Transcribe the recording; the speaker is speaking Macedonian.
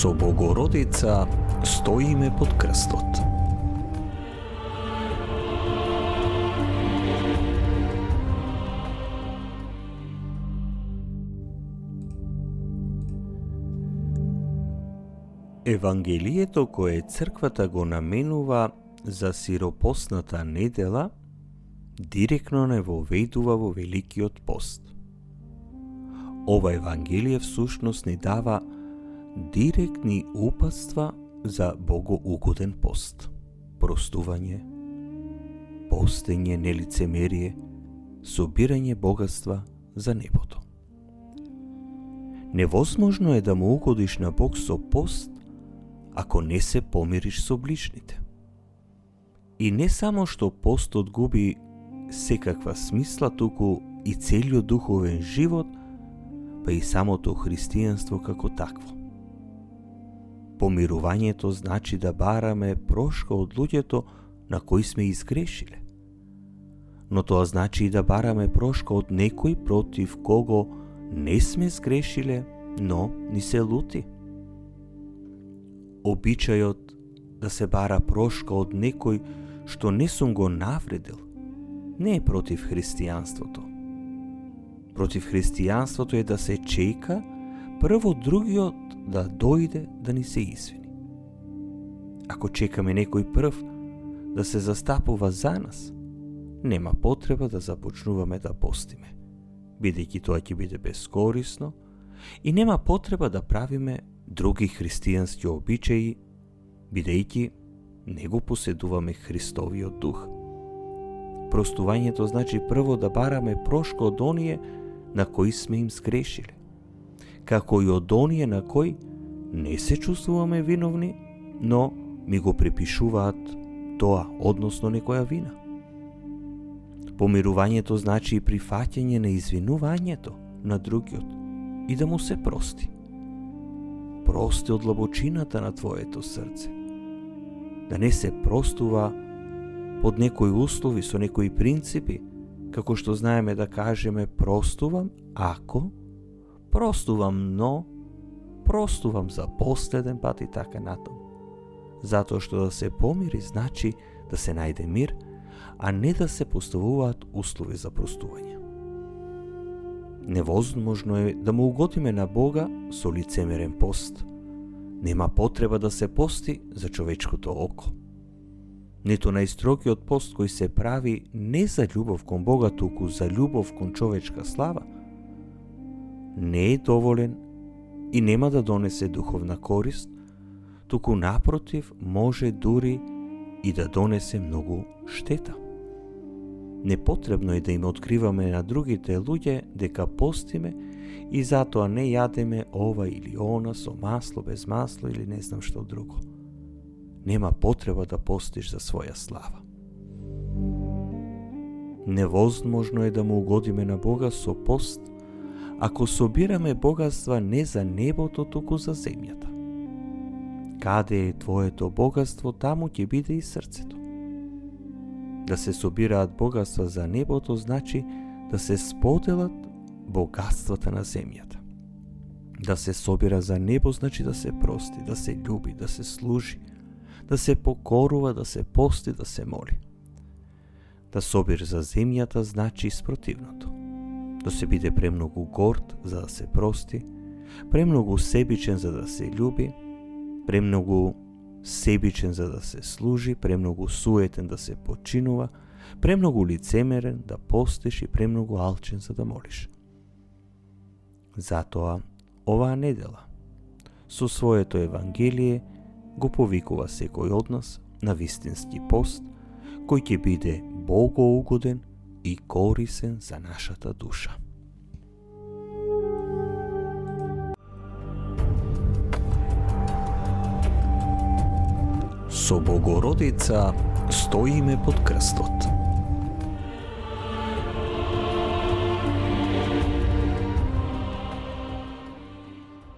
Со Богородица стоиме под крстот. Евангелието кое црквата го наменува за сиропосната недела, директно не воведува во Великиот пост. Ова Евангелие всушност ни дава директни упатства за богоугоден пост. Простување, постење, нелицемерие, собирање богатства за небото. Невозможно е да му угодиш на Бог со пост, ако не се помириш со ближните. И не само што постот губи секаква смисла, туку и целиот духовен живот, па и самото христијанство како такво. Помирувањето значи да бараме прошка од луѓето на кои сме изгрешиле. Но тоа значи и да бараме прошка од некој против кого не сме сгрешиле, но ни се лути. Обичајот да се бара прошка од некој што не сум го навредил, не е против христијанството. Против христијанството е да се чека прво другиот да дојде да ни се извини. Ако чекаме некој прв да се застапува за нас, нема потреба да започнуваме да постиме, бидејќи тоа ќе биде бескорисно и нема потреба да правиме други христијански обичаи, бидејќи не го поседуваме Христовиот дух. Простувањето значи прво да бараме прошка од оние на кои сме им сгрешиле, како и од оние на кои не се чувствуваме виновни, но ми го припишуваат тоа, односно некоја вина. Помирувањето значи и прифаќање на извинувањето на другиот и да му се прости. Прости од длабочината на твоето срце. Да не се простува под некои услови, со некои принципи, како што знаеме да кажеме простувам ако, простувам но, простувам за последен пат и така натаму. Затоа што да се помири значи да се најде мир, а не да се поставуваат услови за простување. Невозможно е да му угодиме на Бога со лицемерен пост. Нема потреба да се пости за човечкото око. Ниту најстрогиот пост кој се прави не за љубов кон Бога, туку за љубов кон човечка слава, не е доволен и нема да донесе духовна корист, туку напротив може дури и да донесе многу штета. Непотребно е да им откриваме на другите луѓе дека постиме и затоа не јадеме ова или она со масло, без масло или не знам што друго. Нема потреба да постиш за своја слава. Невозможно е да му угодиме на Бога со пост, ако собираме богатства не за небото, туку за земјата. Каде е твоето богатство, таму ќе биде и срцето. Да се собираат богатства за небото значи да се споделат богатствата на земјата. Да се собира за небо значи да се прости, да се љуби, да се служи, да се покорува, да се пости, да се моли. Да собир за земјата значи спротивното. Да се биде премногу горд за да се прости, премногу себичен за да се љуби, премногу себичен за да се служи, премногу суетен да се починува, премногу лицемерен да постиш и премногу алчен за да молиш. Затоа, оваа недела, со своето Евангелие, го повикува секој од нас на вистински пост, кој ќе биде богоугоден и корисен за нашата душа. Со Богородица стоиме под крстот.